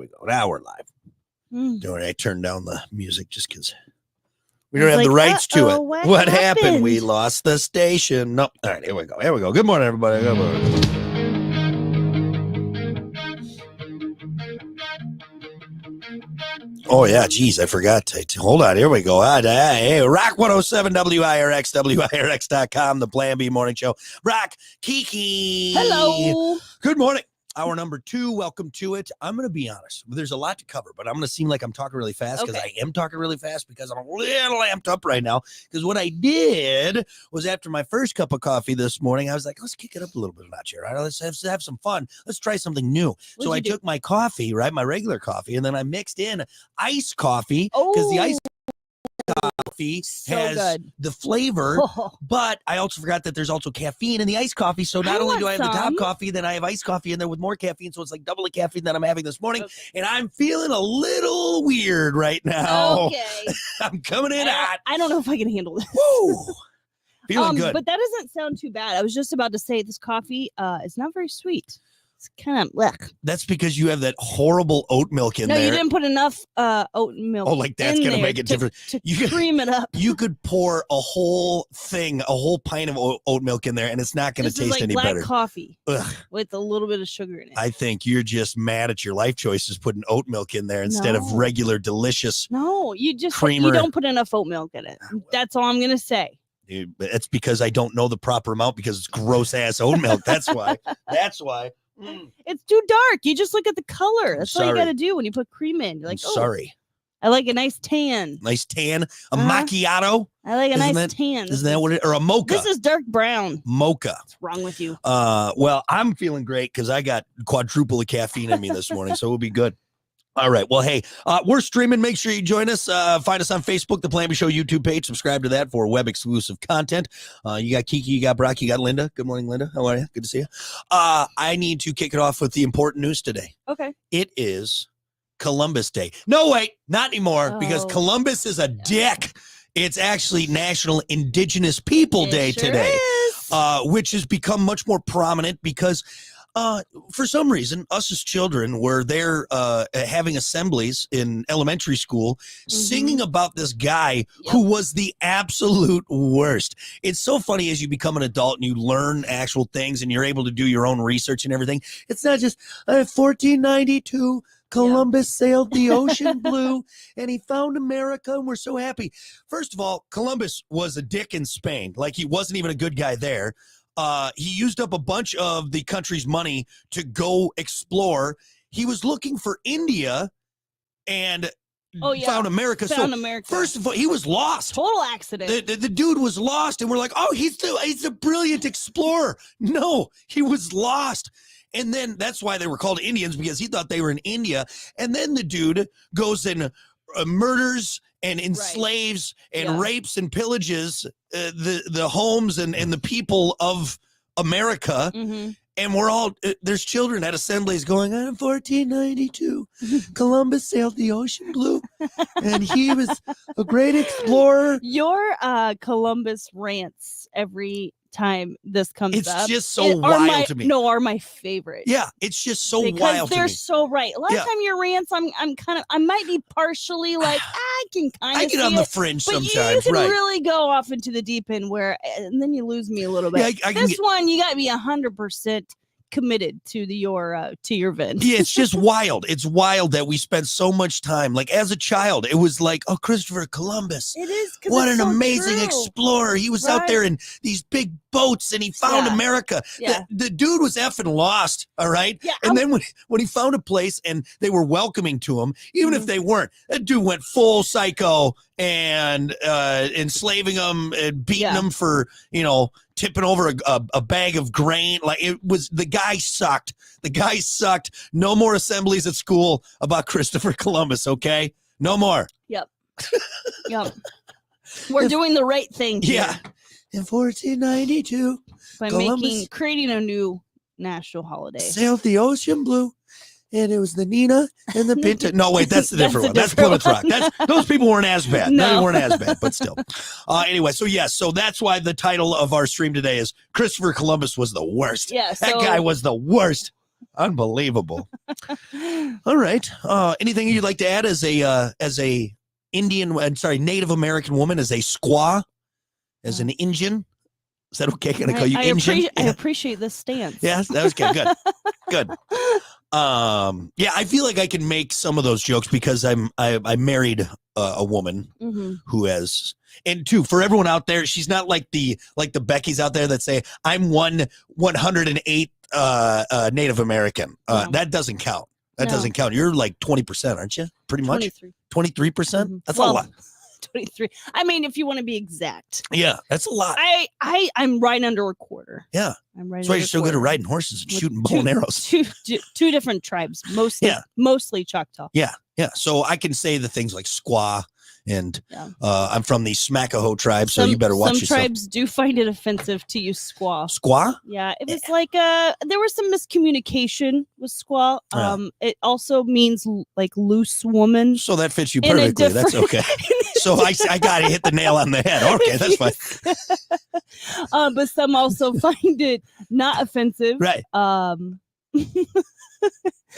we go. Now we're live. Mm. Don't worry, I turned down the music just because we don't have the rights to it. What happened? We lost the station. Nope. All right, here we go. Here we go. Good morning, everybody. Good morning. Oh, yeah. Geez, I forgot. Hold on. Here we go. Hey, Rock 107 WIRX, WIRX.com, the Plan B Morning Show. Rock, Kiki. Hello. Good morning. Hour number 2. Welcome to it. I'm going to be honest. There's a lot to cover, but I'm going to seem like I'm talking really fast because I am talking really fast because I'm a little amped up right now. Because what I did was after my first cup of coffee this morning, I was like, let's kick it up a little bit of notch here. Right? Let's have some fun. Let's try something new. So I took my coffee, right, my regular coffee, and then I mixed in iced coffee because the iced coffee has the flavor, but I also forgot that there's also caffeine in the iced coffee. So not only do I have the top coffee, then I have iced coffee in there with more caffeine. So it's like double the caffeine that I'm having this morning. Okay. And I'm feeling a little weird right now. Okay. I'm coming in hot. I don't know if I can handle this. Woo. Feeling good. But that doesn't sound too bad. I was just about to say this coffee is not very sweet. It's kind of blech. That's because you have that horrible oat milk in there. No, you didn't put enough oat milk. Oh, like that's going to make it different. You cream it up. You could pour a whole pint of oat milk in there, and it's not going to taste like any black better. Coffee with a little bit of sugar in it. I think you're just mad at your life choices putting oat milk in there instead of regular delicious. No, you just creamer. You don't put enough oat milk in it. That's all I'm going to say. It's because I don't know the proper amount because it's gross ass oat milk. That's why. That's why. It's too dark. You just look at the color. That's all you got to do when you put cream in. You're like, sorry. I like a nice tan. Nice tan. A macchiato. I like a nice tan. Isn't that what it? Or a mocha? This is dark brown. Mocha. What's wrong with you? Well, I'm feeling great because I got quadruple the caffeine in me this morning, so we'll be good. All right. Well, hey, we're streaming. Make sure you join us. Find us on Facebook, the Plan B Show YouTube page. Subscribe to that for web exclusive content. You got Kiki, you got Brock, you got Linda. Good morning, Linda. How are you? Good to see you. I need to kick it off with the important news today. Okay. It is Columbus Day. No, wait, not anymore because Columbus is a dick. It's actually National Indigenous People Day today, which has become much more prominent because for some reason, us as children were there having assemblies in elementary school singing about this guy who was the absolute worst. It's so funny as you become an adult and you learn actual things and you're able to do your own research and everything. It's not just 1492. Columbus sailed the ocean blue and he found America and we're so happy. First of all, Columbus was a dick in Spain. Like he wasn't even a good guy there. He used up a bunch of the country's money to go explore. He was looking for India and found America. First of all, he was lost. Total accident. The dude was lost, and we're like, oh, he's a brilliant explorer. No, he was lost. And then that's why they were called Indians, because he thought they were in India. And then the dude goes and murders and enslaves and rapes and pillages the homes and the people of America. And we're all, there's children at assemblies going, in 1492, Columbus sailed the ocean blue, and he was a great explorer. Your Columbus rants every time this comes up. It's just so wild to me. No, are my favorite. Yeah, it's just so wild to me. Because they're so right. A lot of time your rants, I might be partially like, I can kind of I get on the fringe sometimes. You can really go off into the deep end and then you lose me a little bit. Yeah, this one, you got to be 100% committed to your vent. Yeah, it's just wild. It's wild that we spent so much time. Like as a child, it was like, oh, Christopher Columbus. It is. What an amazing explorer. He was out there in these big boats and he found America. Yeah. The dude was effing lost. All right. Yeah, and then when he found a place and they were welcoming to him, even if they weren't, that dude went full psycho and enslaving them and beating them for, tipping over a bag of grain. Like the guy sucked. The guy sucked. No more assemblies at school about Christopher Columbus. Okay. No more. Yep. Yep. We're doing the right thing here. Yeah. In 1492. By creating a new national holiday. Sailed the ocean blue. And it was the Nina and the Pinta. No, wait, that's the different one. That's Plymouth Rock. Those people weren't as bad. No, they weren't as bad, but still. Anyway, so that's why the title of our stream today is Christopher Columbus was the worst. Yeah, that guy was the worst. Unbelievable. All right. Anything you'd like to add as a Native American woman, as a squaw, as an Indian? Is that okay? Can I call you Indian? I appreciate this stance. Yes, that was good. Good. Yeah, I feel like I can make some of those jokes because I married a woman who has, and two, for everyone out there, she's not like the Beckys out there that say I'm 108 Native American. No. That doesn't count. That doesn't count. You're like 20%, aren't you? Pretty much 23%. That's a lot. 23. I mean, if you want to be exact. Yeah, that's a lot. I'm right under a quarter. Yeah. I'm right. That's why you're so good at riding horses and shooting bow and arrows. Two different tribes, mostly Choctaw. Yeah. So I can say the things like squaw, and I'm from the Smackahoe tribe, so you better watch yourself. Some tribes do find it offensive to use squaw. Squaw? Yeah, it was like there was some miscommunication with squaw. It also means like loose woman. So that fits you perfectly. That's okay. So I got to hit the nail on the head. Okay, that's fine. But some also find it not offensive. Right.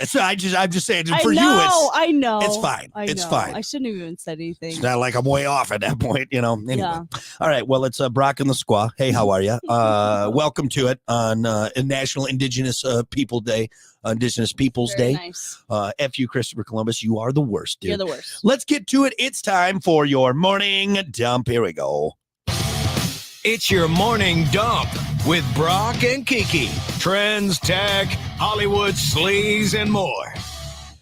So I'm just saying for you, I know it's fine. It's fine. I shouldn't have even said anything. It's not like I'm way off at that point, Anyway. Yeah. All right. Well, it's Brock and the Squaw. Hey, how are you? Welcome to it on National Indigenous People Day, Indigenous Peoples Day. Nice. F you, Christopher Columbus. You are the worst, dude. You're the worst. Let's get to it. It's time for your morning dump. Here we go. It's your morning dump with Brock and Kiki. Trends, tech, Hollywood, sleaze, and more.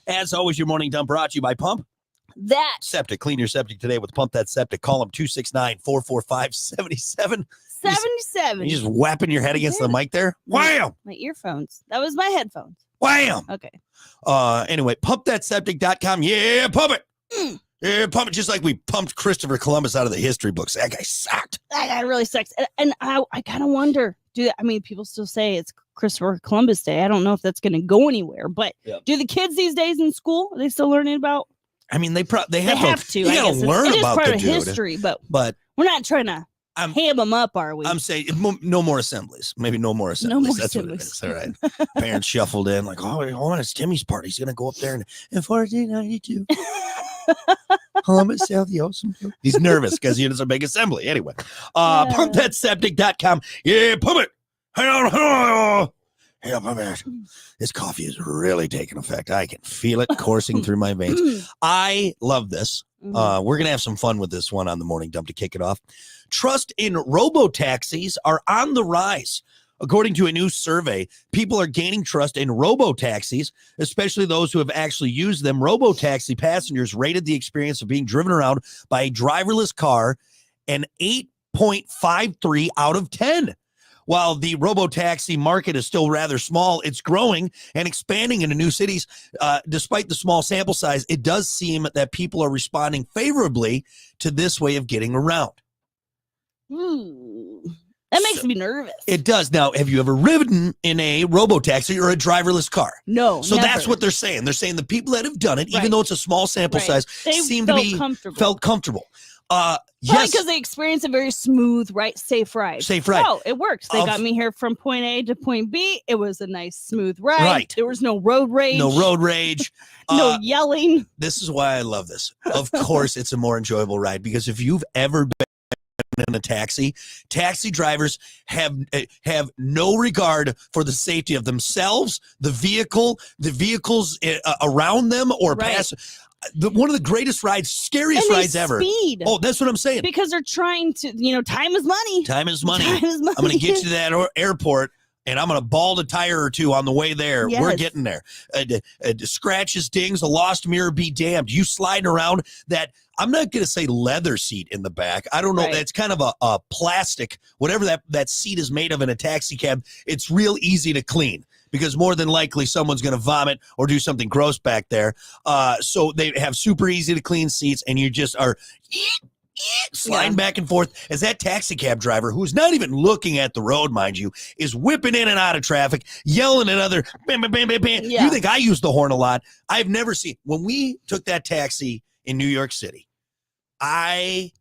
As always, your morning dump brought to you by Pump That Septic. Clean your septic today with Pump That Septic. Call them 269-445-77. 77. You just whapping your head against the mic there? Wham! My earphones. That was my headphones. Wham! Okay. Anyway, pumpthatseptic.com. Yeah, pump it. Yeah, pump it just like we pumped Christopher Columbus out of the history books. That guy sucked. That guy really sucks. And I kind of wonder, people still say it's Christopher Columbus Day. I don't know if that's going to go anywhere, but do the kids these days in school, are they still learning about? I mean, they have to. You got to learn about part of history, but we're not trying to ham them up, are we? I'm saying no more assemblies. Maybe no more assemblies. No more That's assemblies. What it is. All right. Parents shuffled in like, hold on, it's Timmy's party. He's going to go up there in 1492. Columbus, South Yosemite. He's nervous because it's a big assembly. Anyway, pumpthatseptic.com. Yeah, pump it. Hey, pump it. This coffee is really taking effect. I can feel it coursing through my veins. I love this. We're going to have some fun with this one on the morning dump to kick it off. Trust in robo-taxis are on the rise. According to a new survey, people are gaining trust in robo-taxis, especially those who have actually used them. Robo-taxi passengers rated the experience of being driven around by a driverless car an 8.53 out of 10. While the robo-taxi market is still rather small, it's growing and expanding into new cities. Despite the small sample size, it does seem that people are responding favorably to this way of getting around. That makes me nervous. It does. Now, have you ever ridden in a robo-taxi or a driverless car? No, So never. that's what they're saying. They're saying the people that have done it, even though it's a small sample size, seem to be felt comfortable. Yes, because they experience a very smooth, safe ride. Oh, it works. They got me here from point A to point B. It was a nice, smooth ride. Right. There was no road rage. No yelling. This is why I love this. Of course, it's a more enjoyable ride because if you've ever been in a taxi drivers have no regard for the safety of themselves, the vehicles around them, or pass. One of the greatest rides, scariest rides ever. Speed. Oh, that's what I'm saying. Because they're trying to, time is money. Time is money. I'm going to get you to that airport, and I'm going to bald a tire or two on the way there. Yes. We're getting there. Scratches, dings, a lost mirror, be damned. You sliding around that, I'm not going to say leather seat in the back. I don't know. Right. That's kind of a plastic, whatever that seat is made of in a taxi cab. It's real easy to clean because more than likely someone's going to vomit or do something gross back there. So they have super easy to clean seats, and you just are sliding back and forth as that taxi cab driver, who's not even looking at the road, mind you, is whipping in and out of traffic, yelling at other bam, bam, bam, bam, bam. Yeah. You think I use the horn a lot? I've never seen, when we took that taxi in New York City, I've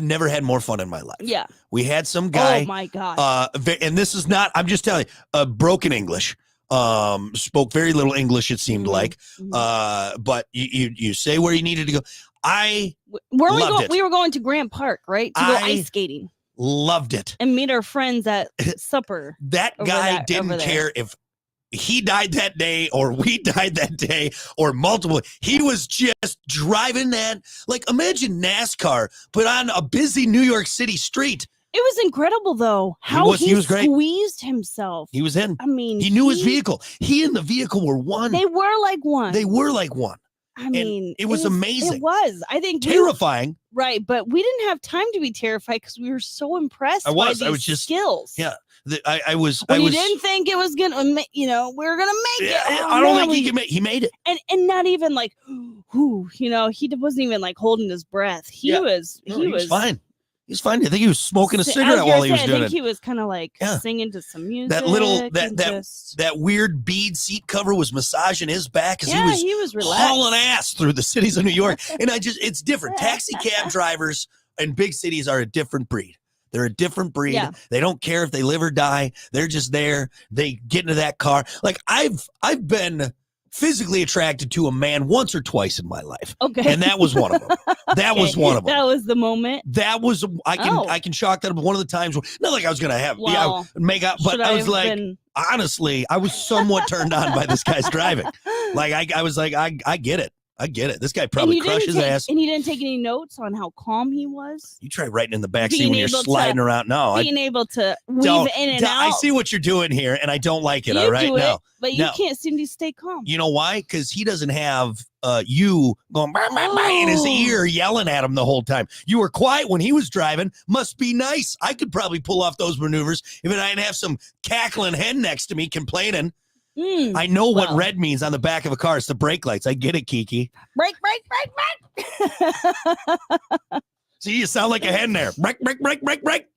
never had more fun in my life. Yeah. We had some guy. Oh my God. And this is not, I'm just telling you, broken English. Spoke very little English, it seemed like. But you say where you needed to go. I loved it. We were going to Grant Park, right? To go ice skating. Loved it. And meet our friends at supper. That guy didn't care if he died that day or we died that day or multiple. He was just driving that. Like, imagine NASCAR, but on a busy New York City street. It was incredible, though, how he was squeezed himself. He was in. I mean, he knew his vehicle. He and the vehicle were one. They were like one. I mean, it was amazing. It was. I think terrifying. Right, but we didn't have time to be terrified because we were so impressed by these skills. Yeah. I was. You didn't think it was gonna, we were gonna make it. I don't think he made it. And not even like, he wasn't even like holding his breath. He was fine. He's fine. I think he was smoking a cigarette while he was doing it. I think he was kind of like singing to some music. That weird bead seat cover was massaging his back because he was relaxed, hauling ass through the cities of New York. And it's different. Taxi cab drivers in big cities are a different breed. They're a different breed. Yeah. They don't care if they live or die. They're just there. They get into that car. Like I've been physically attracted to a man once or twice in my life. Okay. And that was one of them. That was one of them. That was the moment. That was, I can chalk that up one of the times where, not like I was going to have, make up, but I was like, honestly, I was somewhat turned on by this guy's driving. Like, I was like, I get it. I get it. This guy probably crushes ass. And you didn't take any notes on how calm he was? You try writing in the backseat when you're sliding around. No. Being able to weave in and out. I see what you're doing here, and I don't like it, all right? No. But you can't seem to stay calm. You know why? Because he doesn't have you going in his ear yelling at him the whole time. You were quiet when he was driving. Must be nice. I could probably pull off those maneuvers if I didn't have some cackling hen next to me complaining. I know what red means on the back of a car. It's the brake lights. I get it, Kiki. Brake. See, you sound like a hen there. Brake.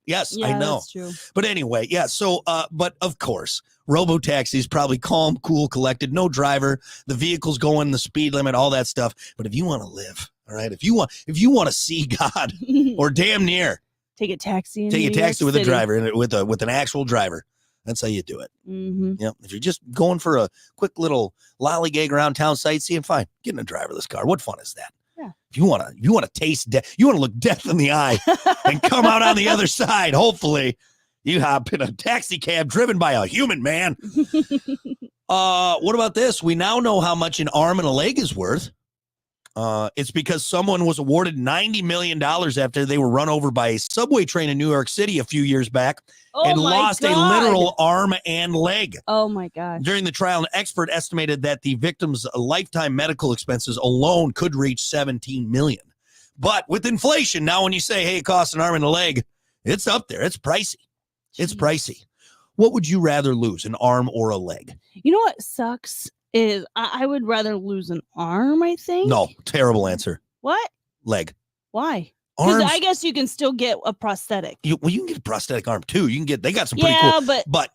Yes, I know. That's true. But anyway, so, but of course, robo-taxis, probably calm, cool, collected, no driver. The vehicle's going the speed limit, all that stuff. But if you want to live, all right, if you want to see God or damn near, take a taxi with a driver and with an actual driver. That's how you do it. Mm-hmm. Yeah. If you're just going for a quick little lollygag around town sightseeing, fine. Get in a driverless car. What fun is that? Yeah. If you want to taste death, you want to look death in the eye and come out on the other side. Hopefully, you hop in a taxi cab driven by a human man. What about this? We now know how much an arm and a leg is worth. It's because someone was awarded $90 million after they were run over by a subway train in New York City a few years back and lost a literal arm and leg. Oh, my gosh. During the trial, an expert estimated that the victim's lifetime medical expenses alone could reach $17 million. But with inflation, now when you say, hey, it costs an arm and a leg, it's up there. It's pricey. It's pricey. What would you rather lose, an arm or a leg? You know what sucks? Is I would rather lose an arm, I think. No, terrible answer. What? Leg. Why? Because I guess you can still get a prosthetic. You can get a prosthetic arm too. They got some pretty cool. But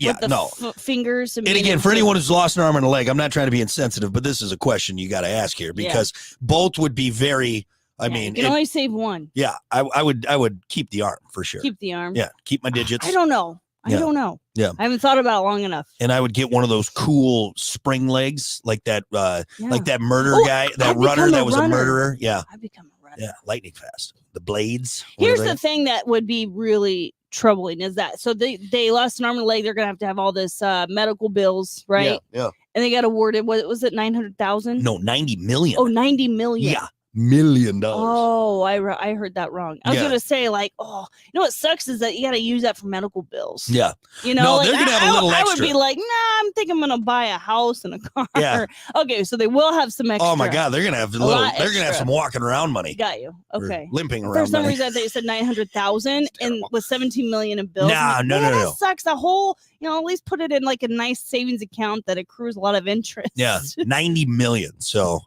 fingers. And again, for anyone who's lost an arm and a leg, I'm not trying to be insensitive, but this is a question you got to ask here because both would be very. I mean, you can only save one. Yeah, I would keep the arm for sure. Keep the arm. Yeah, keep my digits. I don't know. I don't know. Yeah. I haven't thought about it long enough. And I would get one of those cool spring legs like that like that murder guy, that runner that was a murderer. Yeah. I become a runner. Yeah, lightning fast. The blades. Here's the thing that would be really troubling is that so they lost an arm and a leg, they're gonna have all this medical bills, right? Yeah. And they got awarded was it 900,000? No, 90 million. Oh, 90 million. Yeah. $1 million. Oh, I heard that wrong. I was gonna say like, you know what sucks is that you got to use that for medical bills. Yeah, you know, no, they're gonna have a little extra. I would be like, nah, I'm thinking I'm gonna buy a house and a car. Yeah. Okay, so they will have some extra. Oh my God, they're gonna have they're gonna have some walking around money. Got you. Okay, limping around. For some reason, they said 900,000 and with 17 million in bills. No. That sucks. The whole, at least put it in like a nice savings account that accrues a lot of interest. Yeah, 90 million. So.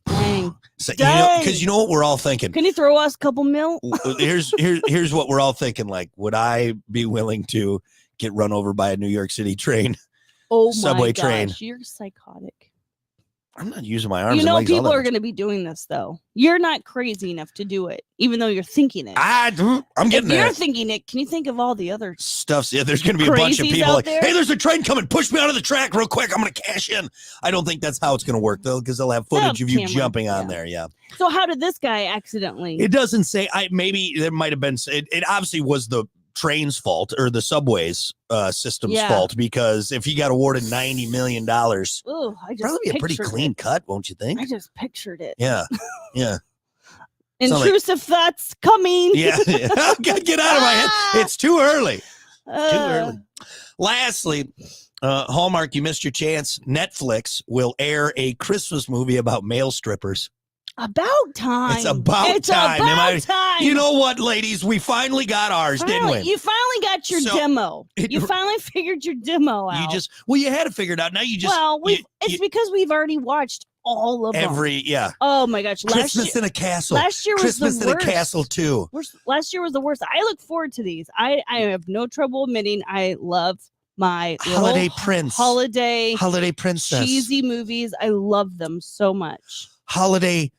Dang. So, because you know what we're all thinking. Can you throw us a couple mil? Here's what we're all thinking. Like, would I be willing to get run over by a New York City train? Oh, subway my gosh, train. You're psychotic. I'm not using my arms. You know, and legs people are going to be doing this, though. You're not crazy enough to do it, even though you're thinking it. I'm getting there. If you're thinking it, can you think of all the other stuff? Yeah, there's going to be a bunch of people like, hey, there's a train coming. Push me out of the track real quick. I'm going to cash in. I don't think that's how it's going to work, though, because they'll have footage of you jumping on there. Yeah. So how did this guy accidentally? It doesn't say. Maybe there might have been. It obviously was the train's fault or the subway's system's fault, because if he got awarded $90 million, probably be a pretty clean cut, won't you think? I just pictured it. Yeah. Intrusive thoughts coming. Yeah. Get out of my head. It's too early. Too early. Lastly, Hallmark, you missed your chance. Netflix will air a Christmas movie about male strippers. About time. It's about time. You know what, ladies? We finally got ours, didn't we? You finally got your demo. You finally figured your demo out. You had to figure it out. Now you just. Well, it's because we've already watched all of them. Oh my gosh. Christmas in a Castle. Last year was Christmas the worst. in a Castle too. Last year was the worst. I look forward to these. I have no trouble admitting I love my Holiday Princess cheesy movies. I love them so much. Holiday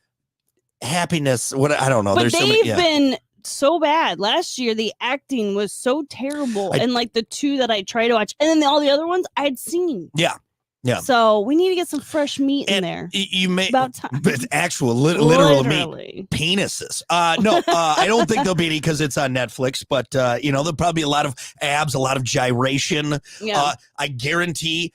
happiness. What I don't know. But they've been so bad. Last year, the acting was so terrible, and like the two that I tried to watch, and then all the other ones I'd seen. Yeah. So we need to get some fresh meat in there. You may about time. But actual literal meat penises. No, I don't think there'll be any because it's on Netflix. But there'll probably be a lot of abs, a lot of gyration. Yeah. I guarantee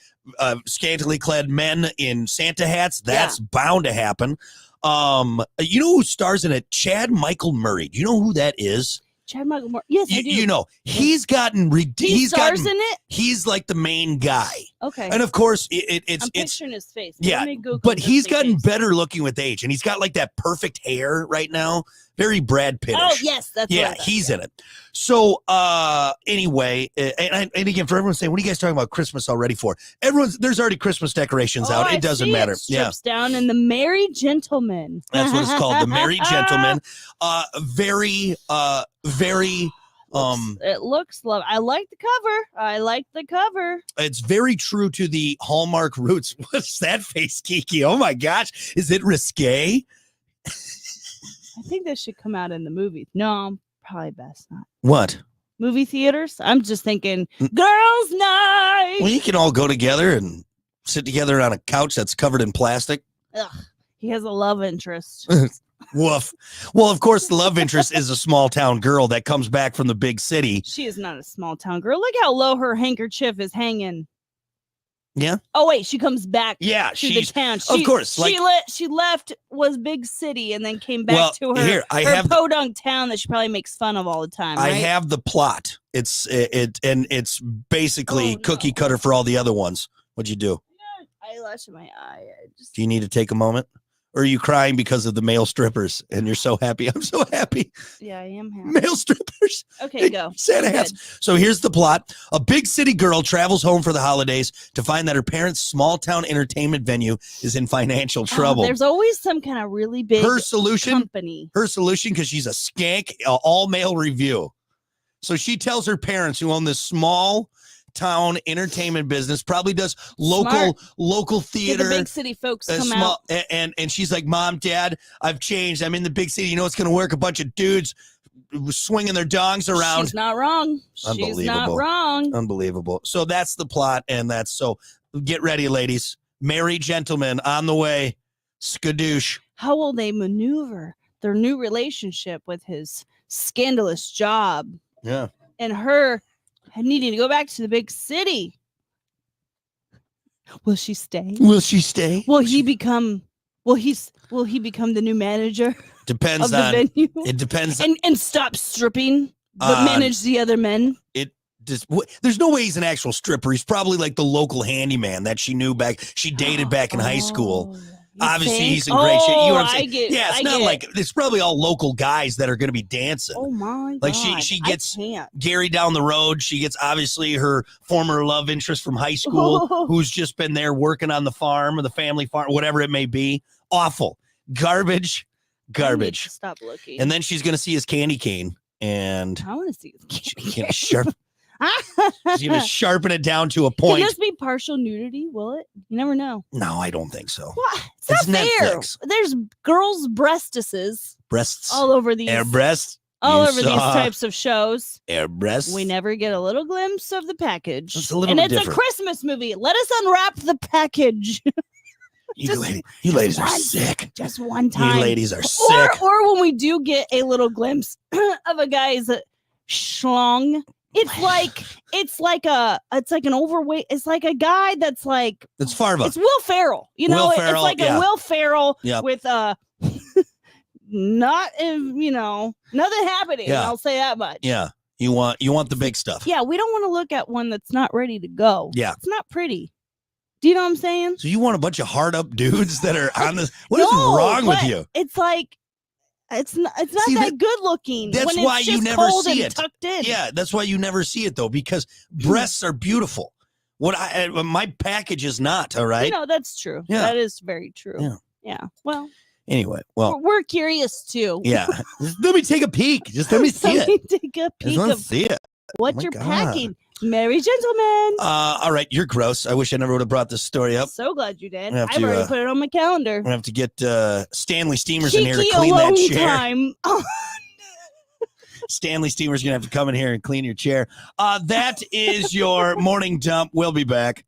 scantily clad men in Santa hats. That's bound to happen. You know who stars in it? Chad Michael Murray. Do you know who that is? Chad Michael Murray. Yes, I do. You know, he's gotten he stars in it. He's like the main guy. Okay. And of course, I'm picturing his face. Yeah, but he's gotten better looking with age, and he's got like that perfect hair right now. Very Brad Pitt. Oh yes, that's he's in it. So anyway, and again, for everyone saying, what are you guys talking about Christmas already for? There's already Christmas decorations out. It doesn't matter. Strips down in the Merry Gentleman. That's what it's called, the Merry Gentleman. Very. It looks love. I like the cover. It's very true to the Hallmark roots. What's that face, Kiki? Oh my gosh, is it risque? I think this should come out in the movies. No, probably best not. What? Movie theaters? I'm just thinking girls' night. Well, you can all go together and sit together on a couch that's covered in plastic. Ugh, he has a love interest. Woof. Well, of course, the love interest is a small town girl that comes back from the big city. She is not a small town girl. Look how low her handkerchief is hanging. Yeah. Oh wait, she comes back. Yeah, to the town. Of course, she left was big city and then came back to her podunk town that she probably makes fun of all the time. Right? I have the plot. It's basically cookie cutter for all the other ones. What'd you do? Eyelash in my eye. Do you need to take a moment? Or are you crying because of the male strippers and you're so happy? I'm so happy. Yeah, I am happy. Male strippers. Okay, go. Santa hats. So here's the plot. A big city girl travels home for the holidays to find that her parents' small town entertainment venue is in financial trouble. There's always some kind of really big company. Her solution, because she's a skank, all male review. So she tells her parents, who own this small town entertainment business, probably does local theater. The big city folks come out. And she's like, Mom, Dad, I've changed. I'm in the big city. You know what's going to work? A bunch of dudes swinging their dongs around. She's not wrong. Unbelievable. She's not wrong. Unbelievable. So that's the plot. And so get ready, ladies. Merry Gentlemen on the way. Skadoosh. How will they maneuver their new relationship with his scandalous job? Yeah. And her needing to go back to the big city. Will she stay? Will she stay? Will he become the new manager? Depends of the venue. It depends. And stop stripping, but manage the other men. There's no way he's an actual stripper. He's probably like the local handyman that she dated back in high school. Obviously, he's in great shape. You know what I'm saying? It's not like it's probably all local guys that are going to be dancing. Oh my God! Like she gets Gary down the road. She gets obviously her former love interest from high school, who's just been there working on the farm or the family farm, whatever it may be. Awful, garbage. I need to stop looking. And then she's going to see his candy cane, and I want to see his candy cane. Sharp. She was sharpen it down to a point. Can this be partial nudity? Will it? You never know. No, I don't think so. What? It's not fair. Netflix. There's girls' breasts all over these air breasts. All over these types of shows. Air breasts. We never get a little glimpse of the package. It's a little and different. It's a Christmas movie. Let us unwrap the package. You ladies are sick. Just one time. You ladies are sick. Or when we do get a little glimpse of a guy's schlong, it's like an overweight. It's like a guy that's like it's Farva. It's Will Ferrell. You know, Will Ferrell, it's like a Will Ferrell with not nothing happening. Yeah. I'll say that much. Yeah. You want the big stuff. Yeah, we don't want to look at one that's not ready to go. Yeah. It's not pretty. Do you know what I'm saying? So you want a bunch of hard up dudes that are on this? What is wrong with you? It's like it's not that good looking. That's why you never see it. Tucked in. Yeah, that's why you never see it though, because breasts are beautiful. My package is not, all right? That's true. Yeah. That is very true. Yeah. Well. Anyway, we're curious too. Yeah. Let me take a peek. Just let me see it. Take a peek of see it. What you're packing. Merry gentlemen. All right, you're gross. I wish I never would have brought this story up. So glad you did. I've already put it on my calendar. I'm gonna have to get Stanley Steamers in here to clean that chair. Time. Stanley Steamer's gonna have to come in here and clean your chair. That is your morning dump. We'll be back.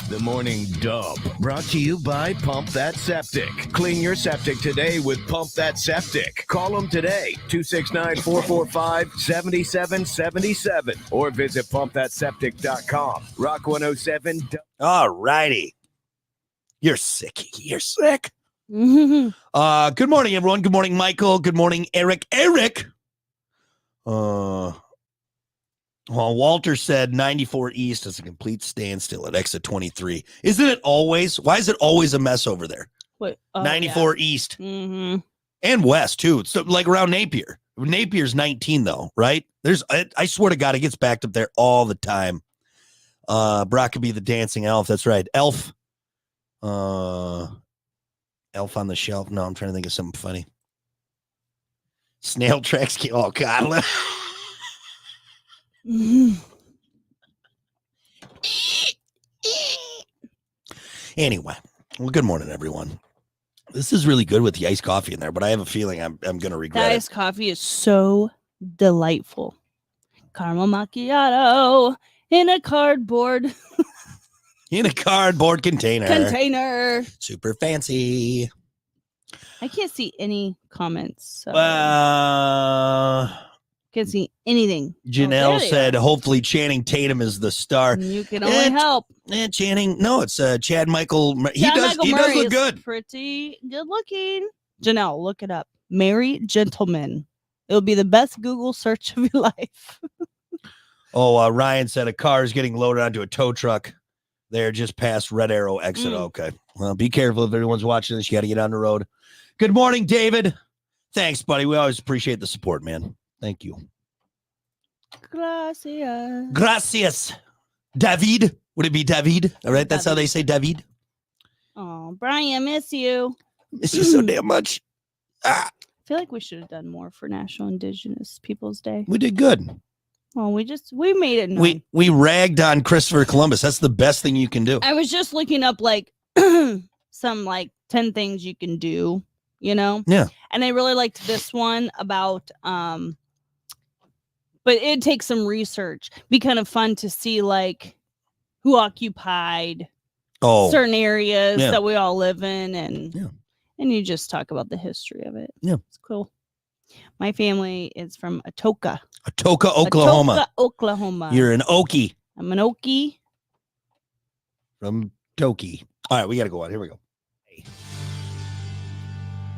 The Morning Dump, brought to you by Pump That Septic. Clean your septic today with Pump That Septic. Call them today, 269-445-7777, or visit pumpthatseptic.com. Rock 107. All righty. You're sick. You're sick. Good morning, everyone. Good morning, Michael. Good morning, Eric. Well, Walter said 94 East is a complete standstill at exit 23. Isn't it always? Why is it always a mess over there? 94 East and West, too. So, like around Napier. Napier's 19, though, right? I swear to God, it gets backed up there all the time. Brock could be the dancing elf. That's right. Elf. Elf on the shelf. No, I'm trying to think of something funny. Snail tracks. Oh, God. Anyway, well, good morning, everyone. This is really good with the iced coffee in there, but I have a feeling I'm going to regret it. The iced coffee is so delightful. Caramel macchiato in a cardboard. In a cardboard container. Super fancy. I can't see any comments. So. Can't see anything. Janelle said, hopefully Channing Tatum is the star. You can only help. Channing, no, it's Chad Michael. He does look good. Pretty good looking. Janelle, look it up. Merry Gentleman. It'll be the best Google search of your life. Ryan said a car is getting loaded onto a tow truck. They're just past Red Arrow exit. Okay. Well, be careful if everyone's watching this. You got to get on the road. Good morning, David. Thanks, buddy. We always appreciate the support, man. Thank you. Gracias. David. Would it be David? All right. That's how they say David. Oh, Brian, I miss you. Miss you so damn much. I feel like we should have done more for National Indigenous Peoples Day. We did good. Well, we made it known. We ragged on Christopher Columbus. That's the best thing you can do. I was just looking up some 10 things you can do, Yeah. And I really liked this one about but it takes some research. Be kind of fun to see who occupied certain areas that we all live in, and you just talk about the history of it. Yeah, it's cool. My family is from Atoka, Oklahoma. Oklahoma. You're an Okie. I'm an Okie. From Toki. All right, we got to go on. Here we go.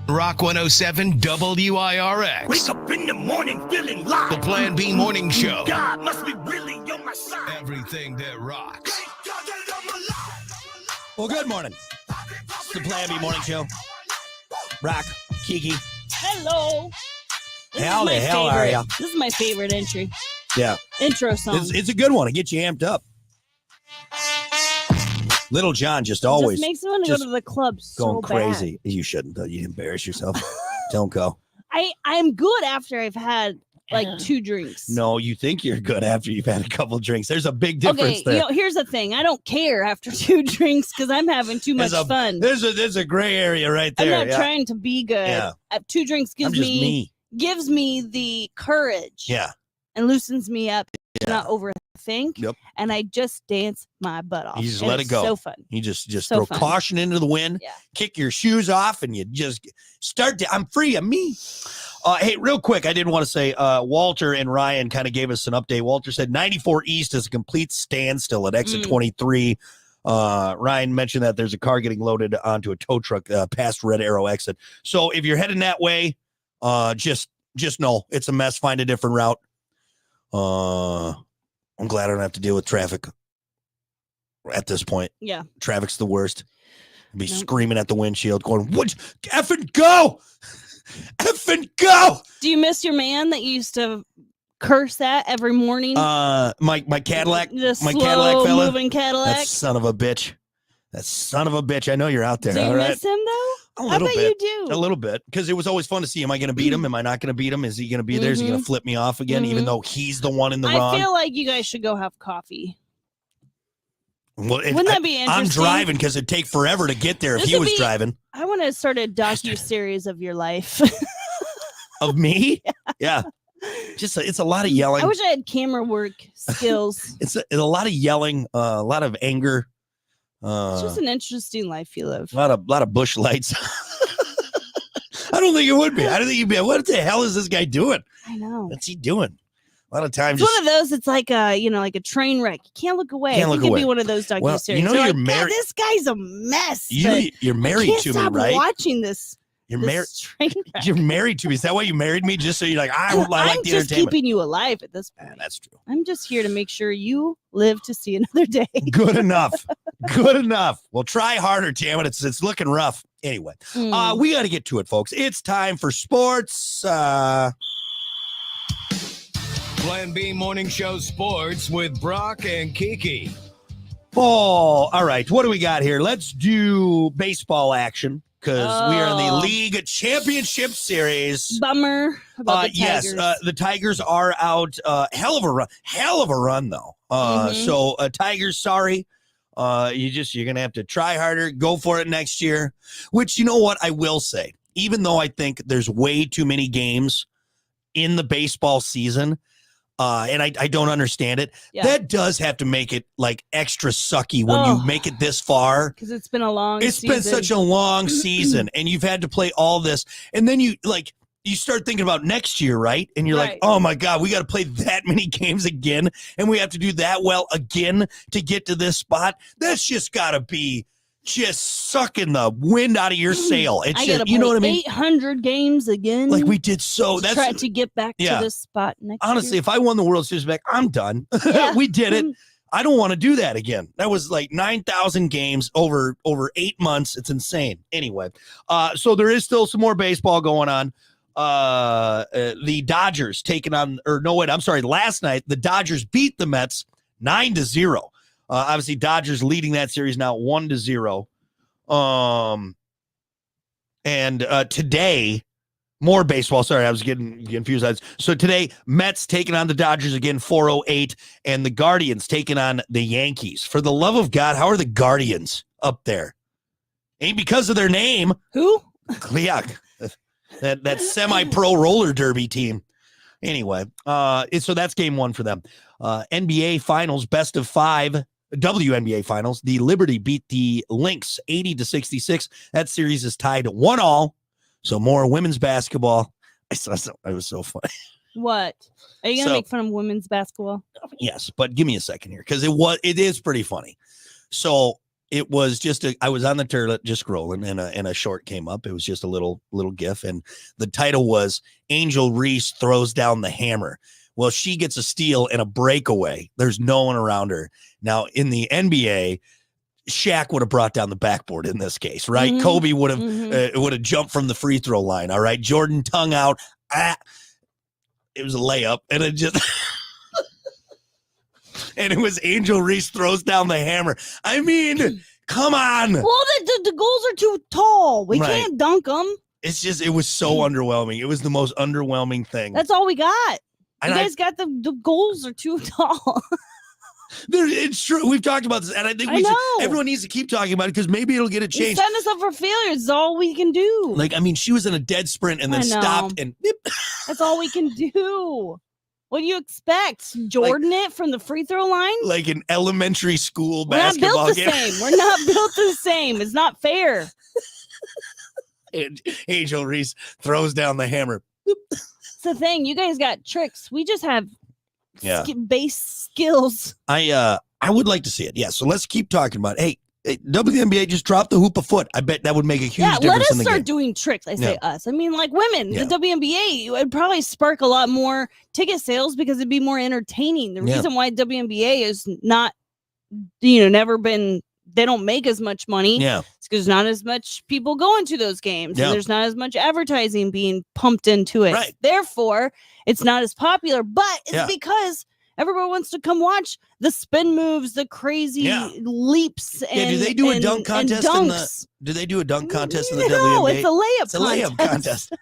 Rock 107 WIRX. Wake up in the morning feeling live. The Plan B Morning Show. God must be really on my side. Everything that rocks. Well, good morning. It's the Plan B Morning Show. Rock, Kiki. Hello. How the hell are you? This is my favorite entry. Yeah. Intro song. It's a good one. It gets you amped up. Little John just always makes me want to go to the club going crazy. You shouldn't, though. You embarrass yourself. Don't go. I'm good after I've had like 2 drinks. No, you think you're good after you've had a couple drinks. There's a big difference there. Here's the thing. I don't care after 2 drinks because I'm having too much fun. There's a gray area right there. I'm not trying to be good. Yeah. 2 drinks gives me the courage. Yeah. And loosens me up to not overthink. Yep. And I just dance my butt off. You just let it go. So fun. You just throw caution into the wind, kick your shoes off, and you just start to, I'm free, I'm me. Hey, real quick, I did want to say Walter and Ryan kind of gave us an update. Walter said 94 East is a complete standstill at exit 23. Ryan mentioned that there's a car getting loaded onto a tow truck past Red Arrow exit. So if you're heading that way, just know it's a mess. Find a different route. I'm glad I don't have to deal with traffic at this point. Yeah. Traffic's the worst. I'd be screaming at the windshield going, what? Effing go! Effing go! Do you miss your man that you used to curse at every morning? My Cadillac. The my Cadillac fella. Moving Cadillac. That son of a bitch. That son of a bitch. I know you're out there. Do you all right? miss him though? A little bit. You do. A little bit. Because it was always fun to see. Am I going to beat him? Am I not going to beat him? Is he going to be there? Is he going to flip me off again, even though he's the one in the wrong? I feel like you guys should go have coffee. Well, wouldn't that be interesting? I'm driving because it'd take forever to get there if he was driving. I want to start a docu-series of your life. Of me? Yeah. Just it's a lot of yelling. I wish I had camera work skills. It's a lot of yelling, a lot of anger. It's just an interesting life you live. A lot of bush lights. I don't think it would be. I don't think you'd be. What the hell is this guy doing? I know. What's he doing? A lot of times, it's one of those. It's like like a train wreck. You can't look away. Can't look away. Could be one of those docu-series. Well, you're married. This guy's a mess. You're married to me, right? Watching this. You're married. You're married to me. Is that why you married me? Just so you're like, I like the entertainment. I'm just keeping you alive at this point. Yeah, that's true. I'm just here to make sure you live to see another day. Good enough. Good enough. Well, try harder, damn it. It's looking rough. Anyway, we got to get to it, folks. It's time for sports. Plan B Morning Show Sports with Brock and Kiki. Oh, all right. What do we got here? Let's do baseball action. Because we are in the League Championship Series. Bummer about the Tigers. Yes, the Tigers are out. Hell of a run, though. So Tigers, sorry. You're gonna have to try harder. Go for it next year. Which, you know what, I will say, even though I think there's way too many games in the baseball season, and I don't understand it. Yeah. That does have to make it like extra sucky when you make it this far. Because it's been a long season. It's been such a long season, and you've had to play all this. And then you start thinking about next year, right? And you're like, oh my God, we got to play that many games again, and we have to do that well again to get to this spot. That's just got to be just sucking the wind out of your sail. It's just, you know what I mean? 800 games again. Like we did that's try to get back to this spot next Honestly, year. if I won the World Series back, I'm done. Yeah. We did it. I don't want to do that again. That was like 9,000 games over 8 months. It's insane. Anyway, so there is still some more baseball going on. The Dodgers last night, the Dodgers beat the Mets 9-0. Obviously, Dodgers leading that series now 1-0. And today, more baseball. Sorry, I was getting confused. So today, Mets taking on the Dodgers again, 4:08, and the Guardians taking on the Yankees. For the love of God, how are the Guardians up there? Ain't because of their name. Who? Yeah, that semi-pro roller derby team. Anyway, so that's game one for them. NBA Finals, best of 5. WNBA Finals, the Liberty beat the Lynx 80-66. That series is tied 1-1. So more women's basketball. It was so funny. What? Are you gonna make fun of women's basketball? Yes, but give me a second here because it is pretty funny. So it was just I was on the turlet just scrolling and a short came up. It was just a little GIF, and the title was Angel Reese throws down the hammer. Well, she gets a steal and a breakaway. There's no one around her. Now, in the NBA, Shaq would have brought down the backboard in this case, right? Mm-hmm. Kobe would have jumped from the free throw line, all right? Jordan tongue out. It was a layup, and it just... and it was Angel Reese throws down the hammer. I mean, come on. Well, the goals are too tall. We can't dunk them. It's just, it was so underwhelming. It was the most underwhelming thing. That's all we got. You guys got the goals are too tall. It's true. We've talked about this, and I think everyone needs to keep talking about it because maybe it'll get a change. Setting us up for failure is all we can do. Like, I mean, she was in a dead sprint and then stopped and that's all we can do. What do you expect? Jordan it from the free throw line? Like an elementary school basketball game. We're not built the same. It's not fair. And Angel Reese throws down the hammer. It's the thing. You guys got tricks. We just have base skills. I would like to see it. Yeah. So let's keep talking about it. Hey, WNBA just dropped the hoop a foot. I bet that would make a huge difference in the game. Let us start doing tricks. I say us. I mean, like women, the WNBA would probably spark a lot more ticket sales because it'd be more entertaining. The reason why WNBA is not, never been, they don't make as much money. Yeah. It's because not as much people going to those games. And there's not as much advertising being pumped into it. Right. Therefore, it's not as popular, but it's because everybody wants to come watch the spin moves, the crazy leaps, and do they do a dunk contest do they do a dunk contest in the WNBA? No, it's a layup It's a layup contest.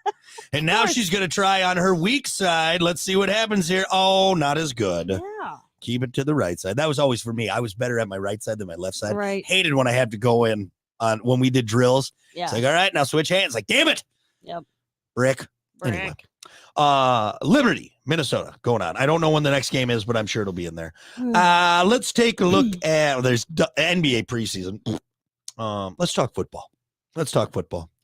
And now she's going to try on her weak side. Let's see what happens here. Oh, not as good. Yeah. Keep it to the right side. That was always for me. I was better at my right side than my left side. Right. Hated when I had to go in on when we did drills. Yeah. It's like, all right, now switch hands. Like, damn it. Yep. Brick. Anyway. Liberty, Minnesota going on. I don't know when the next game is, but I'm sure it'll be in there. Let's take a look at there's NBA preseason. Let's talk football.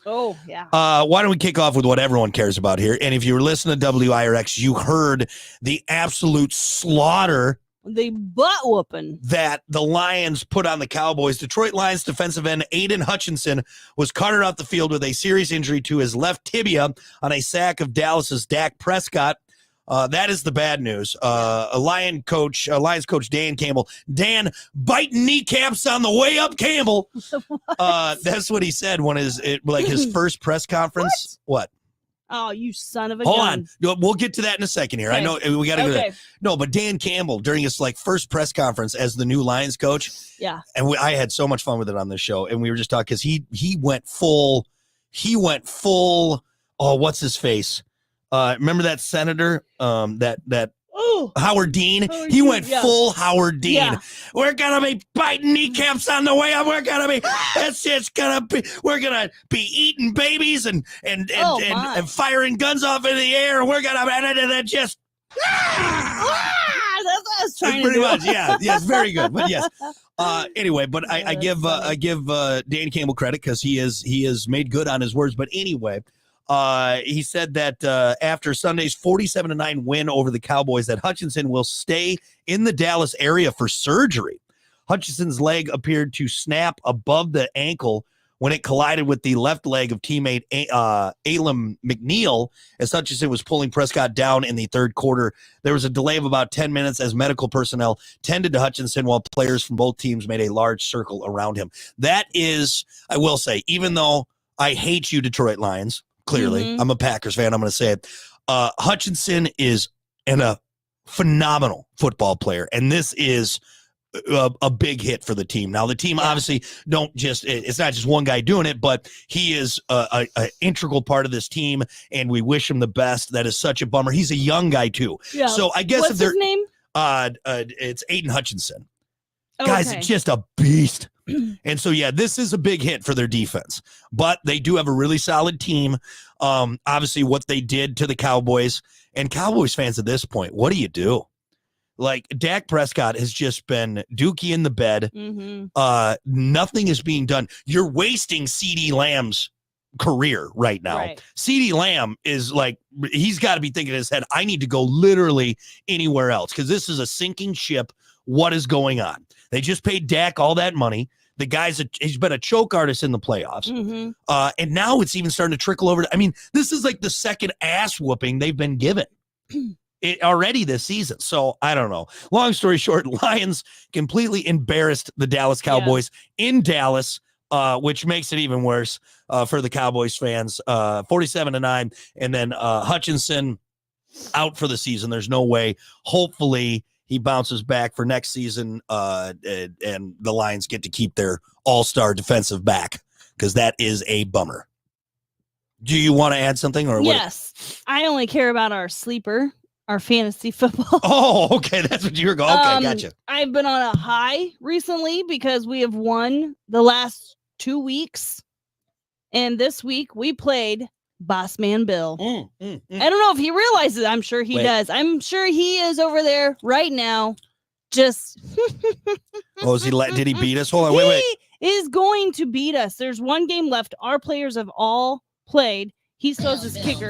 Oh, yeah. Why don't we kick off with what everyone cares about here? And if you were listening to WIRX, you heard the absolute slaughter, the butt whooping that the Lions put on the Cowboys. Detroit Lions defensive end Aiden Hutchinson was carted off the field with a serious injury to his left tibia on a sack of Dallas's Dak Prescott. That is the bad news. Lions coach Dan Campbell. Dan biting kneecaps on the way up, Campbell. That's what he said when his first press conference. What? Oh, you son of a Hold gun. on. We'll get to that in a second here. Okay. I know we got to go there. No, but Dan Campbell, during his first press conference as the new Lions coach. Yeah. And I had so much fun with it on this show. And we were just talking because he went full, oh, what's his face? Remember that senator, Howard Dean? He went full Howard Dean. Yeah. We're gonna be biting kneecaps on the way up. We're gonna be we're gonna be eating babies and firing guns off in the air. We're gonna just that's what I was trying to do. Much, yes, very good. But yes. Anyway, but I give Dan Campbell credit because he has made good on his words. But anyway. He said that after Sunday's 47-9 win over the Cowboys, that Hutchinson will stay in the Dallas area for surgery. Hutchinson's leg appeared to snap above the ankle when it collided with the left leg of teammate Alim McNeil as Hutchinson was pulling Prescott down in the third quarter. There was a delay of about 10 minutes as medical personnel tended to Hutchinson while players from both teams made a large circle around him. That is, I will say, even though I hate you, Detroit Lions, clearly, I'm a Packers fan. I'm going to say it. Hutchinson is a phenomenal football player, and this is a big hit for the team. Now, the team obviously it's not just one guy doing it, but he is an integral part of this team, and we wish him the best. That is such a bummer. He's a young guy, too. Yeah. So I guess what's his name? It's Aiden Hutchinson. Guy's just a beast. And so, this is a big hit for their defense, but they do have a really solid team. Obviously, what they did to the Cowboys and Cowboys fans at this point, what do you do? Like, Dak Prescott has just been dookie in the bed. Nothing is being done. You're wasting CeeDee Lamb's career right now. Right. CeeDee Lamb is he's got to be thinking in his head, I need to go literally anywhere else because this is a sinking ship. What is going on? They just paid Dak all that money. The he's been a choke artist in the playoffs. And now it's even starting to trickle over. This is like the second ass whooping they've been given already this season. So I don't know. Long story short, Lions completely embarrassed the Dallas Cowboys in Dallas, which makes it even worse for the Cowboys fans. 47-9. And then Hutchinson out for the season. There's no way. Hopefully, he bounces back for next season, and the Lions get to keep their all-star defensive back because that is a bummer. Do you want to add something? Or yes, I only care about our sleeper, our fantasy football. Oh, okay. That's what you were going. Okay, gotcha. I've been on a high recently because we have won the last 2 weeks. And this week we played Boss Man Bill. I don't know if he realizes. I'm sure he does. I'm sure he is over there right now. Just. Oh, did he beat us? Hold on. Wait. He is going to beat us. There's one game left. Our players have all played. He throws his kicker.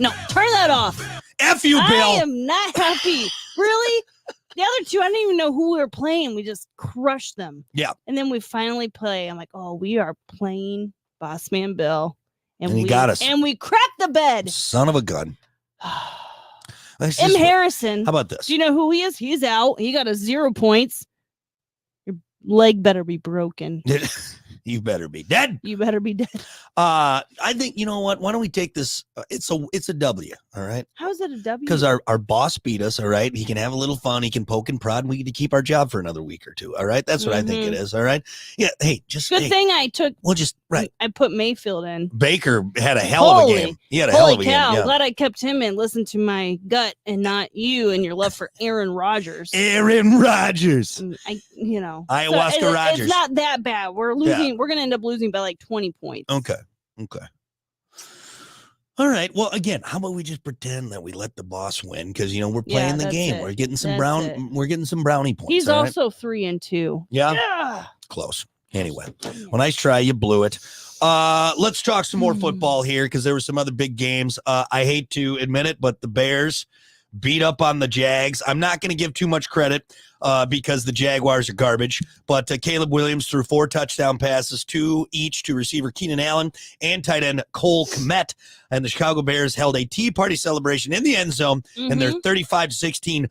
No, turn that off. F you, Bill. I am not happy. Really? The other two, I didn't even know who we were playing. We just crushed them. Yeah. And then we finally play. I'm like, oh, we are playing Boss Man Bill. And he got us. And we crapped the bed. Son of a gun. Harrison. How about this? Do you know who he is? He's out. He got a 0 points. Your leg better be broken. You better be dead. You better be dead. I think, you know what? Why don't we take this? It's a W. All right. How is it a W? Because our boss beat us. All right. He can have a little fun. He can poke and prod, and we get to keep our job for another week or two. All right. That's what I think it is. All right. Yeah. Hey, good thing I took. Well, right. I put Mayfield in. Baker had a hell of a game. He had a hell of a game. Yeah. I'm glad I kept him in. Listen to my gut and not you and your love for Aaron Rodgers. Aaron Rodgers. Ayahuasca Rodgers. It's not that bad. We're losing. Yeah. We're going to end up losing by like 20 points. Okay. All right. Well, again, how about we just pretend that we let the boss win? Because we're playing the game. We're getting some We're getting some brownie points. He's also 3-2. Yeah. Close. Anyway, well, nice try. You blew it. Let's talk some more football here because there were some other big games. I hate to admit it, but the Bears beat up on the Jags. I'm not going to give too much credit because the Jaguars are garbage, but Caleb Williams threw 4 touchdown passes, 2 each to receiver Keenan Allen and tight end Cole Kmet, and the Chicago Bears held a tea party celebration in the end zone in their 35-16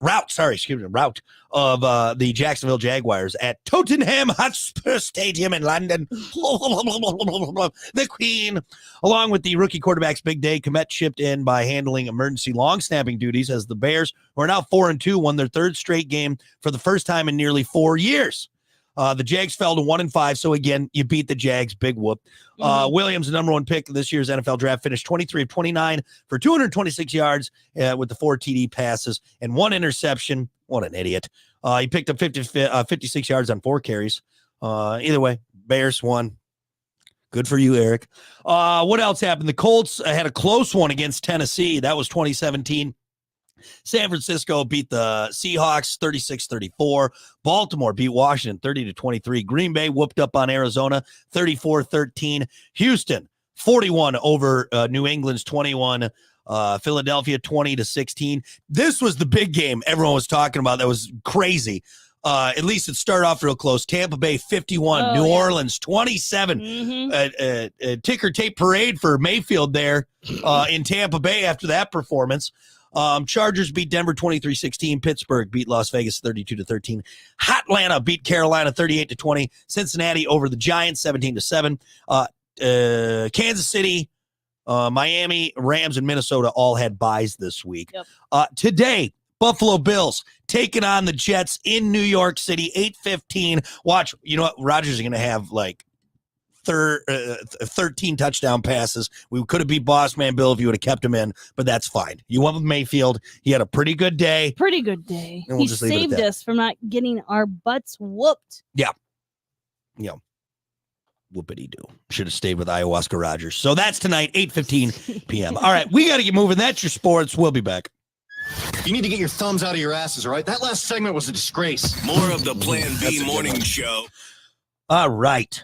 rout of the Jacksonville Jaguars at Tottenham Hotspur Stadium in London. The Queen, along with the rookie quarterback's big day, Kmet chipped in by handling emergency long snapping duties as the Bears, who are now 4-2, won their 3rd straight game for the first time in nearly 4 years. The Jags fell to 1-5, so again, you beat the Jags, big whoop. Williams, the number 1 pick of this year's NFL draft, finished 23 of 29 for 226 yards with the 4 TD passes and 1 interception. What an idiot. He picked up 56 yards on 4 carries. Either way, Bears won. Good for you, Eric. What else happened? The Colts had a close one against Tennessee. That was 2017. San Francisco beat the Seahawks 36-34. Baltimore beat Washington 30-23. Green Bay whooped up on Arizona 34-13. Houston 41 over New England's 21. Philadelphia 20-16. This was the big game everyone was talking about. That was crazy. At least it started off real close. Tampa Bay 51, New Orleans 27. Ticker tape parade for Mayfield there in Tampa Bay after that performance. Chargers beat Denver 23-16. Pittsburgh beat Las Vegas 32-13. Atlanta beat Carolina 38-20. Cincinnati over the Giants 17-7. Kansas City, Miami, Rams, and Minnesota all had byes this week. Today, Buffalo Bills taking on the Jets in New York City, 8:15. Watch, you know what? Rodgers is going to have like 13 touchdown passes. We could have beat Boss Man Bill if you would have kept him in, but that's fine. You went with Mayfield. He had a pretty good day. And he saved us from not getting our butts whooped. Yeah. Whoopity-doo. Should have stayed with Ayahuasca Rodgers. So that's tonight, 8:15 p.m. All right, we got to get moving. That's your sports. We'll be back. You need to get your thumbs out of your asses, all right? That last segment was a disgrace. More of the Plan B morning show. All right.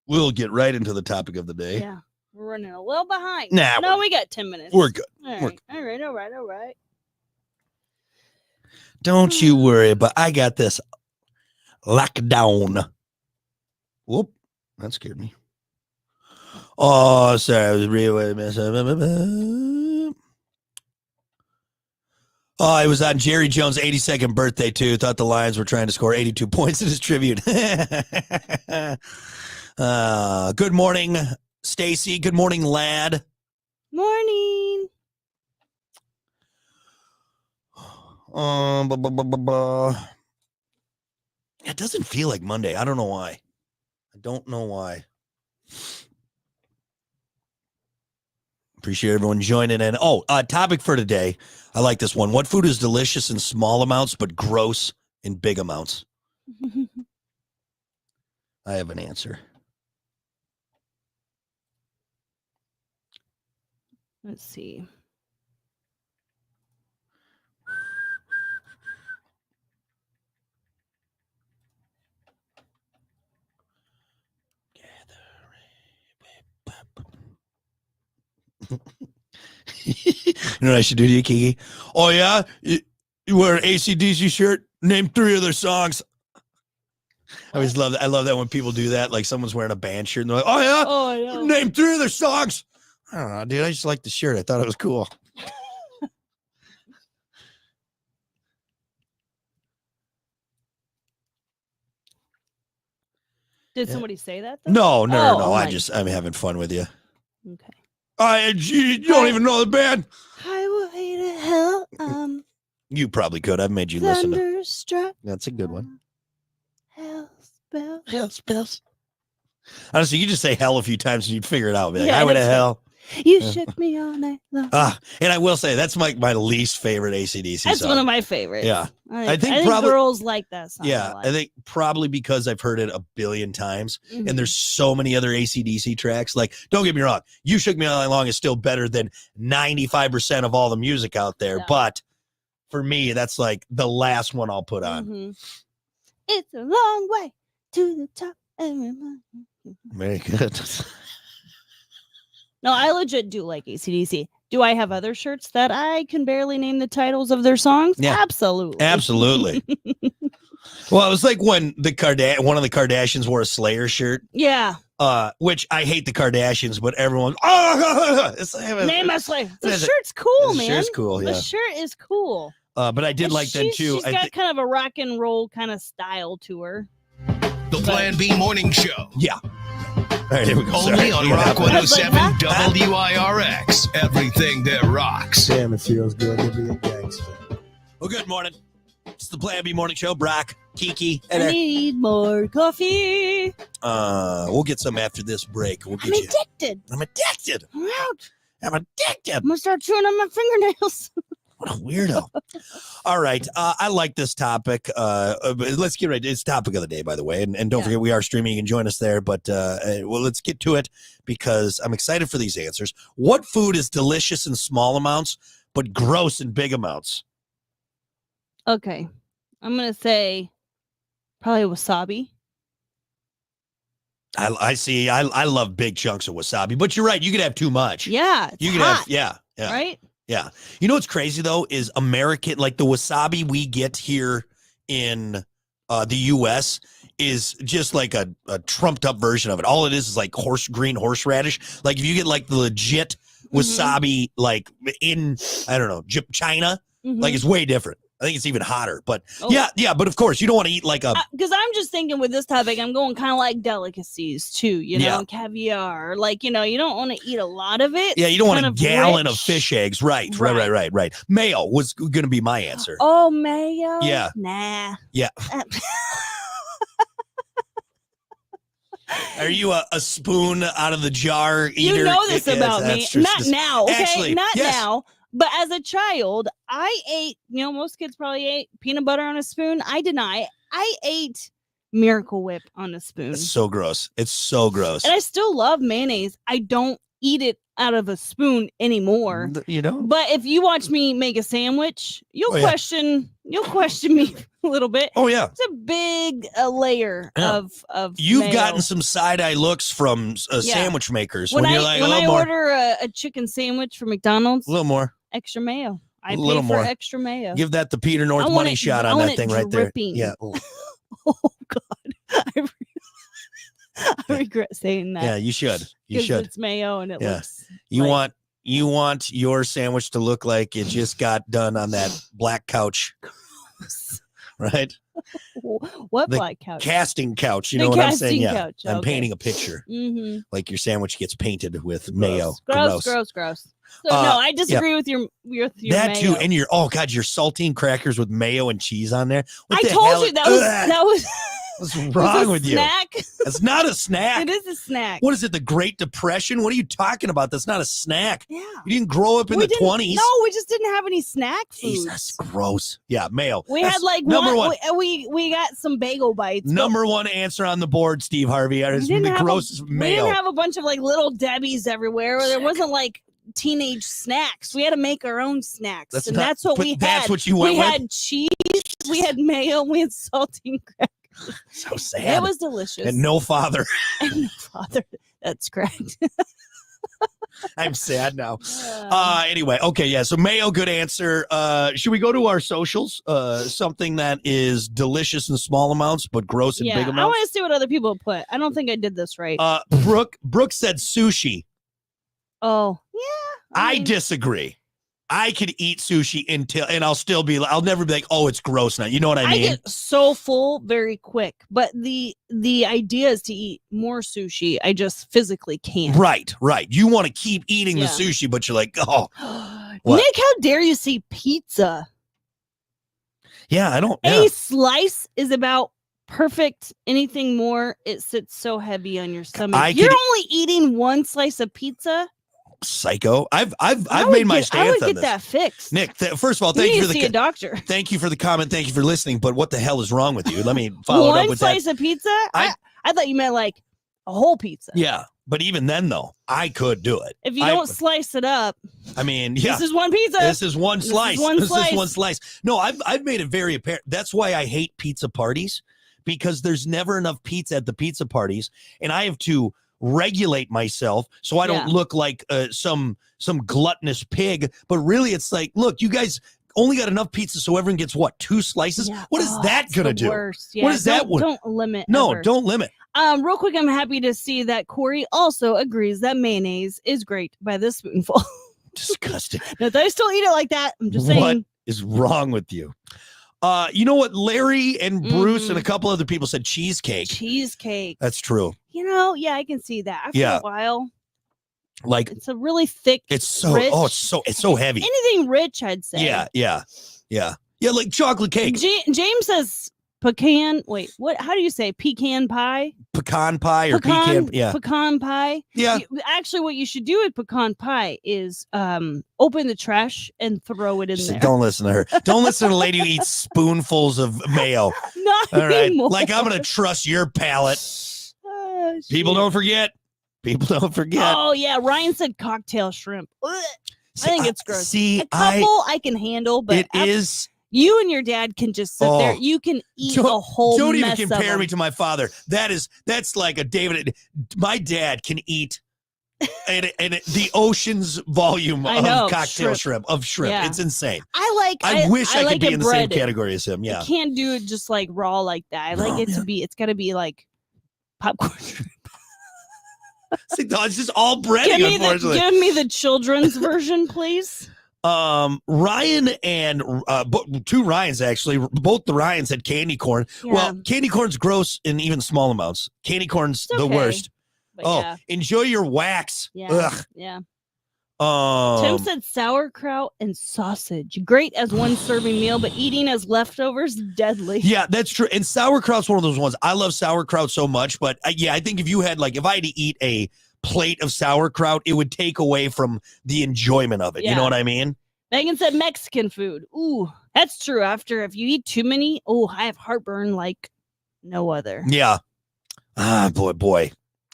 We'll get right into the topic of the day. Yeah. We're running a little behind. No, we got 10 minutes. We're good. All right. Don't you worry, but I got this lockdown. Whoop. That scared me. Oh, sorry. I was really messing. Oh, I was on Jerry Jones' 82nd birthday, too. Thought the Lions were trying to score 82 points in his tribute. Good morning, Stacy. Good morning, lad. Morning. It doesn't feel like Monday. I don't know why. Appreciate everyone joining in. Oh, topic for today. I like this one. What food is delicious in small amounts but gross in big amounts? I have an answer. Let's see. You know what I should do to you, Kiki? Oh, yeah? You wear an AC/DC shirt? Name 3 of their songs. I always love that. I love that when people do that. Like someone's wearing a band shirt and they're like, oh, yeah? Oh, yeah. Name 3 of their songs. I don't know, dude. I just like the shirt. I thought it was cool. Did somebody say that? Though? No. Oh, I'm having fun with you. Okay. You don't even know the band. Highway to hell. You probably could. I've made you listen to. Thunderstruck. That's a good one. Hell spell. Hell spells. Honestly, you just say hell a few times and you'd figure it out. Be like, Yeah, highway to hell. You shook me all night long. And I will say that's my least favorite AC/DC That's song. one of my favorites. Yeah. I think probably girls like that song. Yeah, I think probably because I've heard it a billion times, and there's so many other AC/DC tracks. Like, don't get me wrong, You Shook Me All Night Long is still better than 95% of all the music out there. Yeah. But for me, that's like the last one I'll put on. It's a long way to the top. Very good. No, I legit do like AC/DC. Do I have other shirts that I can barely name the titles of their songs? Yeah. Absolutely. Absolutely. Well, it was like when one of the Kardashians wore a Slayer shirt. Yeah. Which I hate the Kardashians, but everyone. Name a Slayer. The shirt's cool, man. The shirt's cool. Yeah. The shirt is cool. But I did like them too. She's got kind of a rock and roll kind of style to her. The Plan B Morning Show. Yeah. All right, here we go. Only on Rock 107 WIRX. Everything that rocks. Damn, it feels good to be a gangster. Well, good morning. It's the Plan B Morning Show. Brock, Kiki. I need more coffee. We'll get some after this break. We'll get addicted. I'm addicted. I'm out. I'm addicted. I'm going to start chewing on my fingernails. What a weirdo. All right. I like this topic. Let's get right. It's topic of the day, by the way. And don't forget, we are streaming. You can join us there. But well, let's get to it because I'm excited for these answers. What food is delicious in small amounts, but gross in big amounts? Okay. I'm going to say probably wasabi. I see. I love big chunks of wasabi, but you're right. You could have too much. Yeah. You could have, yeah. Right? Yeah. You know what's crazy though is American, like the wasabi we get here in the US is just like a trumped up version of it. All it is like green horseradish. Like if you get like the legit wasabi, like in, I don't know, China, like it's way different. I think it's even hotter, but yeah. But of course, you don't want to eat like a. Because I'm just thinking with this topic, I'm going kind of like delicacies too. You know, caviar. Like you don't want to eat a lot of it. Yeah, you don't want a gallon of fish eggs. Right. Mayo was going to be my answer. Oh, mayo. Yeah. Nah. Yeah. Are you a spoon out of the jar eater? You know this about me. Not now. Okay, actually, not now. But as a child, I ate, most kids probably ate peanut butter on a spoon. I deny. I ate Miracle Whip on a spoon. It's so gross. It's so gross. And I still love mayonnaise. I don't eat it out of a spoon anymore. You know? But if you watch me make a sandwich, you'll question me a little bit. Oh yeah. It's a big layer of You've mayo. gotten some side-eye looks from sandwich makers when you're like, when I more. order a chicken sandwich from McDonald's, A little more. Extra mayo. I little pay for more. extra mayo. Give that the Peter North money shot on that thing right dripping. there. Yeah. Oh God. I regret saying that. Yeah, you should. You should. It's mayo and it looks. You want your sandwich to look like it just got done on that black couch. Right? What black couch? Casting couch. You The know what I'm saying? casting Yeah. couch, I'm okay. painting a picture. Mm-hmm. Like your sandwich gets painted with mayo. Gross. So no, I disagree with your that mayo. too, and your your saltine crackers with mayo and cheese on there. What I the told hell? you that was What's wrong with you? Snack. It's not a snack. It is a snack. What is it? The Great Depression? What are you talking about? That's not a snack. Yeah. You didn't grow up in the 20s. No, we just didn't have any snack foods. Jesus, gross. Yeah, mayo. We That's had like number one. We got some bagel bites. Number one answer on the board, Steve Harvey. Is the grossest We mayo. didn't have a bunch of like little Debbie's everywhere. There wasn't like teenage snacks. We had to make our own snacks, that's what we had. That's what you went we with? had cheese, we had mayo, we had saltine crackers. So sad. It was delicious. And no father. And no father. That's correct. I'm sad now. Anyway, okay, yeah. So mayo, good answer. Should we go to our socials? Something that is delicious in small amounts, but gross in big amounts. I want to see what other people put. I don't think I did this right. Brooke said sushi. Oh, yeah. I disagree. I could eat sushi and I'll never be like, oh, it's gross now. You know what I mean? I get so full very quick, but the idea is to eat more sushi. I just physically can't. Right. You want to keep eating the sushi, but you're like, oh. What? Nick, how dare you say pizza? Yeah, I don't. A slice is about perfect. Anything more, it sits so heavy on your stomach. You're only eating one slice of pizza? Psycho. I've made my stance on this. I would get that fixed. Nick, first of all, thank you for see a doctor. Thank you for the comment. Thank you for listening. But what the hell is wrong with you? Let me follow it up with that. One slice of pizza? I thought you meant like a whole pizza. Yeah, but even then, though, I could do it. If you don't slice it up. I mean, yeah. This is one pizza. This is one slice. This is one slice. No, I've made it very apparent. That's why I hate pizza parties, because there's never enough pizza at the pizza parties, and I have to regulate myself so I don't look like some gluttonous pig. But really, it's like, look, you guys only got enough pizza so everyone gets what, 2 slices? Yeah. What is that gonna do? Yeah. What is that? Don't limit. No, ever. Don't limit. Real quick, I'm happy to see that Corey also agrees that mayonnaise is great by the spoonful. Disgusting. No, I still eat it like that. I'm just saying. What is wrong with you? You know what? Larry and Bruce and a couple other people said cheesecake. Cheesecake. That's true. You know, yeah, I can see that. After a while, like it's a really thick. It's so rich. It's so heavy. Anything rich, I'd say. Yeah. Like chocolate cake. James says pecan. Wait, what? How do you say pecan pie? Pecan pie or pecan? Yeah, pecan pie. Yeah. Actually, what you should do with pecan pie is open the trash and throw it in there. Don't listen to her. Don't listen to a lady who eats spoonfuls of mayo. Not all right. anymore. Like, I'm gonna trust your palate. People don't forget. Oh yeah, Ryan said cocktail shrimp. I think it's gross. A couple I can handle, but it is. You and your dad can just sit there. You can eat a whole Don't mess even compare me to my father. That's like a David. My dad can eat and the ocean's volume of cocktail shrimp. Yeah. It's insane. I wish I could be in the same category as him. Yeah. I can't do it just like raw like that. I like it to be, it's got to be like popcorn shrimp. It's just all breading, unfortunately. Give me the children's version, please. Ryan and 2 Ryans, actually, both the Ryans had candy corn. Yeah. Well, candy corn's gross in even small amounts. Candy corn's the worst. But enjoy your wax. Yeah. Ugh. Yeah. Tim said sauerkraut and sausage. Great as one serving meal, but eating as leftovers, deadly. Yeah, that's true. And sauerkraut's one of those ones. I love sauerkraut so much, but I think if I had to eat a plate of sauerkraut, it would take away from the enjoyment of it. Yeah. You know what I mean? Megan said Mexican food. Ooh, that's true. If you eat too many, I have heartburn like no other. Yeah. Boy.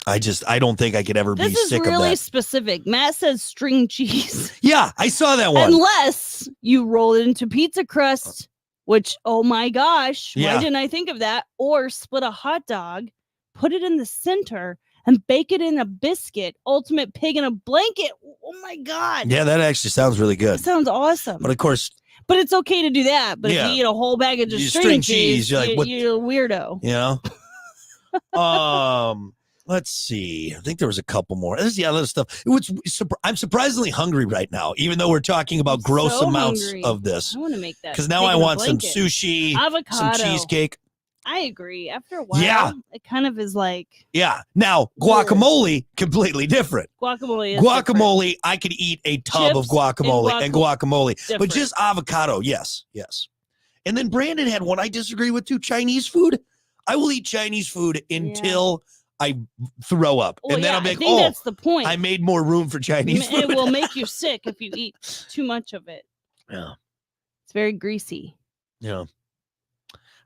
I don't think I could ever be sick of that. This is really specific. Matt says string cheese. Yeah, I saw that one. Unless you roll it into pizza crust, which, oh my gosh, why didn't I think of that? Or split a hot dog, put it in the center, and bake it in a biscuit. Ultimate pig in a blanket. Oh my God. Yeah, that actually sounds really good. That sounds awesome. But of course. But it's okay to do that. But if you eat a whole bag of just string cheese, you're a weirdo. You know? Let's see. I think there was a couple more. There's other stuff. I'm surprisingly hungry right now, even though we're talking about gross amounts of this. I want to make that. Because now I want some sushi, avocado, some cheesecake. I agree. After a while, it kind of is like. Yeah. Now, guacamole, completely different. Guacamole is different. I could eat a tub of guacamole and guacamole. Different. But just avocado, yes. And then Brandon had one I disagree with too, Chinese food. I will eat Chinese food until I throw up. Well, and then I'm I like, think that's the point. I made more room for Chinese food. It will make you sick if you eat too much of it. Yeah. It's very greasy. Yeah.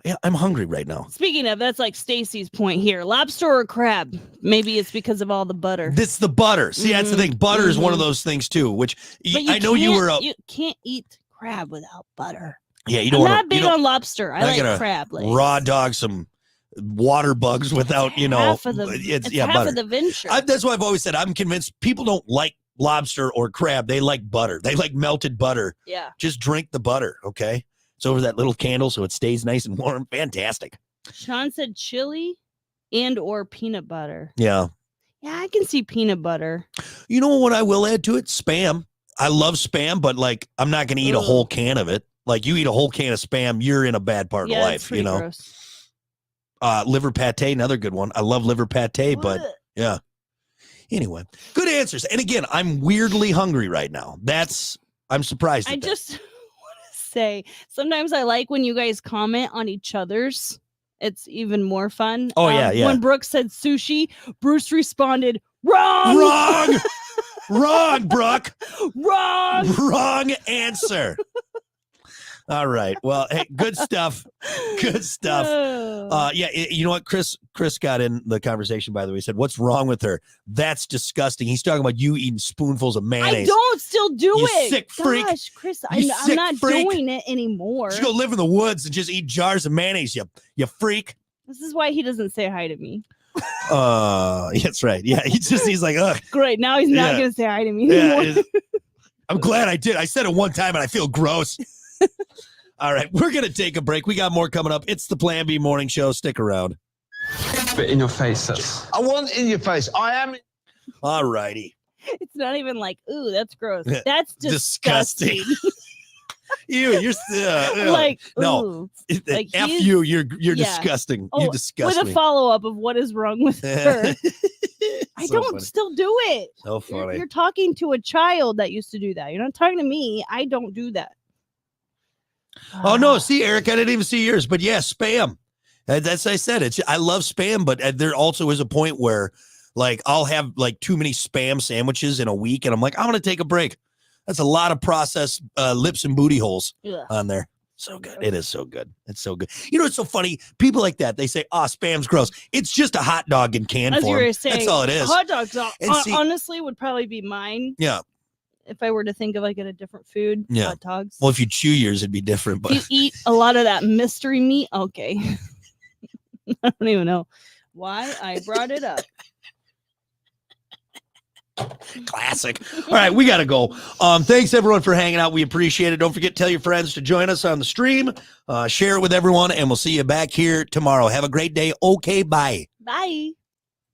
Yeah, I'm hungry right now. Speaking of, that's like Stacy's point here. Lobster or crab? Maybe it's because of all the butter. It's the butter. See, that's the thing. Butter is one of those things too, which I know you were. You can't eat crab without butter. Yeah, you don't I'm want not big on lobster. I like crab legs. Raw dog some water bugs without, half of the, it's half butter. of the venture. That's why I've always said I'm convinced people don't like lobster or crab. They like butter. They like melted butter. Yeah. Just drink the butter, okay? It's over that little candle so it stays nice and warm. Fantastic. Sean said chili and or peanut butter. Yeah. Yeah, I can see peanut butter. You know what I will add to it? Spam. I love Spam, but like I'm not going to eat a whole can of it. Like you eat a whole can of Spam, you're in a bad part of life, it's gross. Liver pate, another good one. I love liver pate, but yeah. Anyway, good answers. And again, I'm weirdly hungry right now. I'm surprised. I just say sometimes I like when you guys comment on each other's. It's even more fun. Oh yeah. When Brooke said sushi, Bruce responded, wrong. Wrong, Brooke. Wrong Answer. All right. Well, hey, good stuff. Good stuff. Yeah, you know what? Chris got in the conversation, by the way. He said, what's wrong with her? That's disgusting. He's talking about you eating spoonfuls of mayonnaise. I don't still do you it. Sick freak. Gosh, Chris, I'm not doing it anymore. Just go live in the woods and just eat jars of mayonnaise, you freak. This is why he doesn't say hi to me. That's right. Yeah, he's like, ugh. Great. Now he's not going to say hi to me anymore. Yeah, I'm glad I did. I said it one time and I feel gross. All right, we're going to take a break. We got more coming up. It's the Plan B Morning Show. Stick around. But in your face, I want in your face. I am. All righty. It's not even like, ooh, that's gross. That's disgusting. You're like, no. Ooh. Like F you, you're disgusting. You disgust with me. a follow-up of what is wrong with her. I don't funny. Still do it. So funny. You're talking to a child that used to do that. You're not talking to me. I don't do that. Oh no, see, Eric, I didn't even see yours, but yeah, Spam. That's I said. I love Spam, but there also is a point where, like, I'll have like too many Spam sandwiches in a week, and I'm like, I'm gonna take a break. That's a lot of processed lips and booty holes on there. So good. It is so good. It's so good. You know, it's so funny. People like that, they say, Spam's gross. It's just a hot dog in can form. As you were saying, that's all it is. Hot dogs, honestly, would probably be mine. Yeah. If I were to think of like a different food, hot dogs. Well, if you chew yours, it'd be different. But if you eat a lot of that mystery meat, okay. I don't even know why I brought it up. Classic. All right, we got to go. Thanks, everyone, for hanging out. We appreciate it. Don't forget, tell your friends to join us on the stream. Share it with everyone, and we'll see you back here tomorrow. Have a great day. Okay, bye. Bye.